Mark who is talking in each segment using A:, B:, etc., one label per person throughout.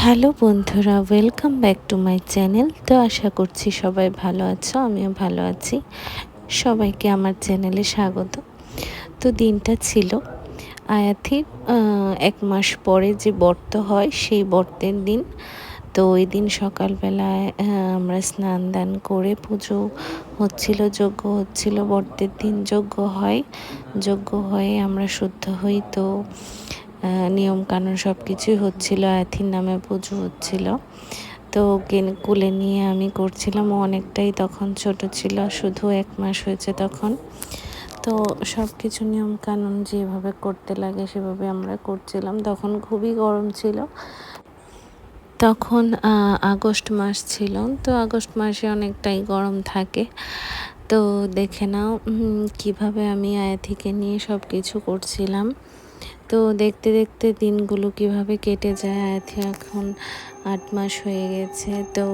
A: Hello বন্ধুরা, welcome back to my channel. তো আশা করছি সবাই ভালো আছো, আমিও ভালো আছি। সবাইকে আমার চ্যানেলে স্বাগত। তো দিনটা ছিল আয়াথির 1 মাস পরে যে ব্রত হয় সেই ব্রতের দিন। তো ওই দিন সকালবেলায় আমরা স্নান দান করে পুজো হচ্ছিল, যজ্ঞ হচ্ছিল। ব্রতের দিন যজ্ঞ হয়, যজ্ঞ হয়ে আমরা শুদ্ধ হই। তো নিয়মকানুন সব কিছুই হচ্ছিল, আয়াথির নামে পুজো হচ্ছিল। তো ওকে কোলে নিয়ে আমি করছিলাম। ও অনেকটাই তখন ছোট ছিল, শুধু 1 মাস হয়েছে তখন। তো সব কিছু নিয়মকানুন যেভাবে করতে লাগে সেভাবে আমরা করছিলাম। তখন খুবই গরম ছিল। তখন আগস্ট মাস ছিল। তো আগস্ট মাসে অনেকটাই গরম থাকে। তো দেখে নাও কিভাবে আমি আয়াথিকে নিয়ে সব কিছু করছিলাম। তো দেখতে দেখতে দিনগুলো কিভাবে কেটে যায়। আয়াথি এখন 8 মাস হয়ে গেছে। তো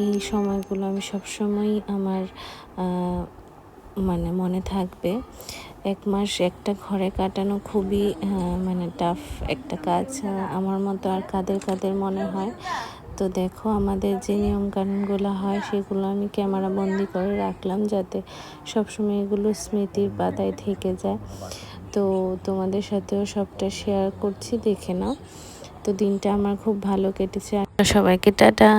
A: এই সময়গুলো আমি সবসময়ই আমার মনে থাকবে। 1 মাস একটা ঘরে কাটানো খুবই টাফ একটা কাজ। আমার মতো আর কাদের কাদের মনে হয়। তো দেখো আমাদের যে নিয়মকানুনগুলো হয় সেগুলো আমি ক্যামেরা বন্দি করে রাখলাম, যাতে সবসময় এগুলো স্মৃতির পাতায় থেকে যায়। তো তোমাদের সাথেও সবটা শেয়ার করছি, দেখে নাও। তো দিনটা আমার খুব ভালো কেটেছে। সবাইকে টাটা।